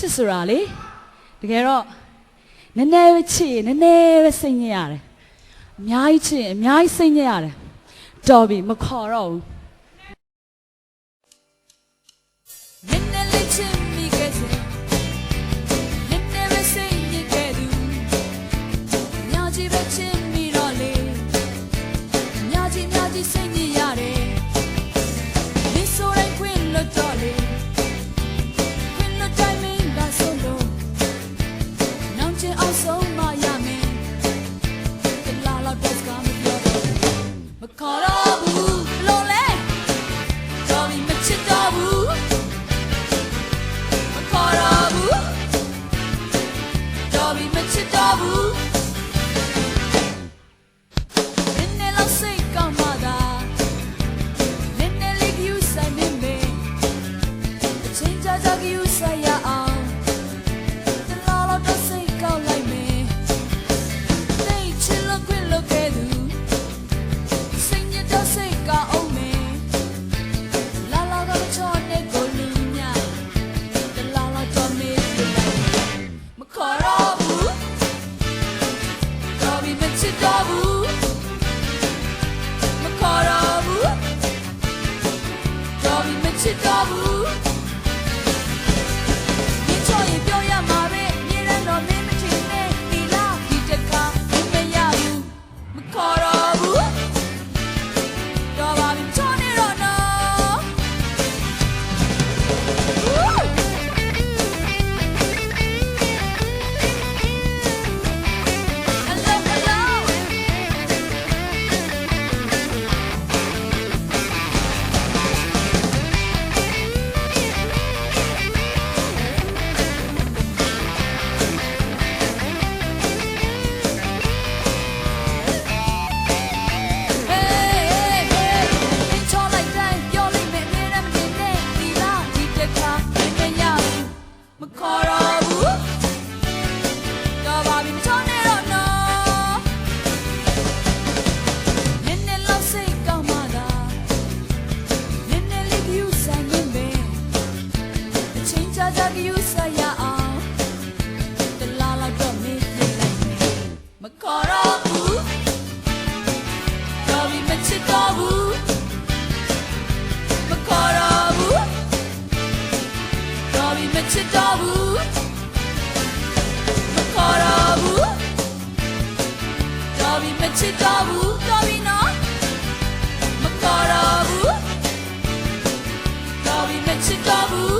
စ်ဆိုတာလေတကယ်တော့နည်းနည်းပဲချစ်ရင်နည်းနည်းပဲစိတ်ညစ်ရတယ်အများကြီးချစ်ရင်အများကြီးစိတ်ညစ်ရတယ်တော်ပြီမခေါ်တော့ဘူးနည်းနည်းလေးချစ်မိခဲ့စေနည်းနည်းပဲစိတ်ညစ်ခဲ့သူညာကြီးပဲချစ်မိတော့လေညာကြီးစိတ်ညစ်ရတယ်ဒီဆိုရင်ခွင့်လွတ်တော့လေSo my yummy, the la la does come with your Macarabu, Lole, Tommy Michitabu, Macarabu, Tommy Michitabu, Nella say Kamada, Nella you say me, the change of you say ya. Chitabu, Davina, Macarabu, Davi Chitabu.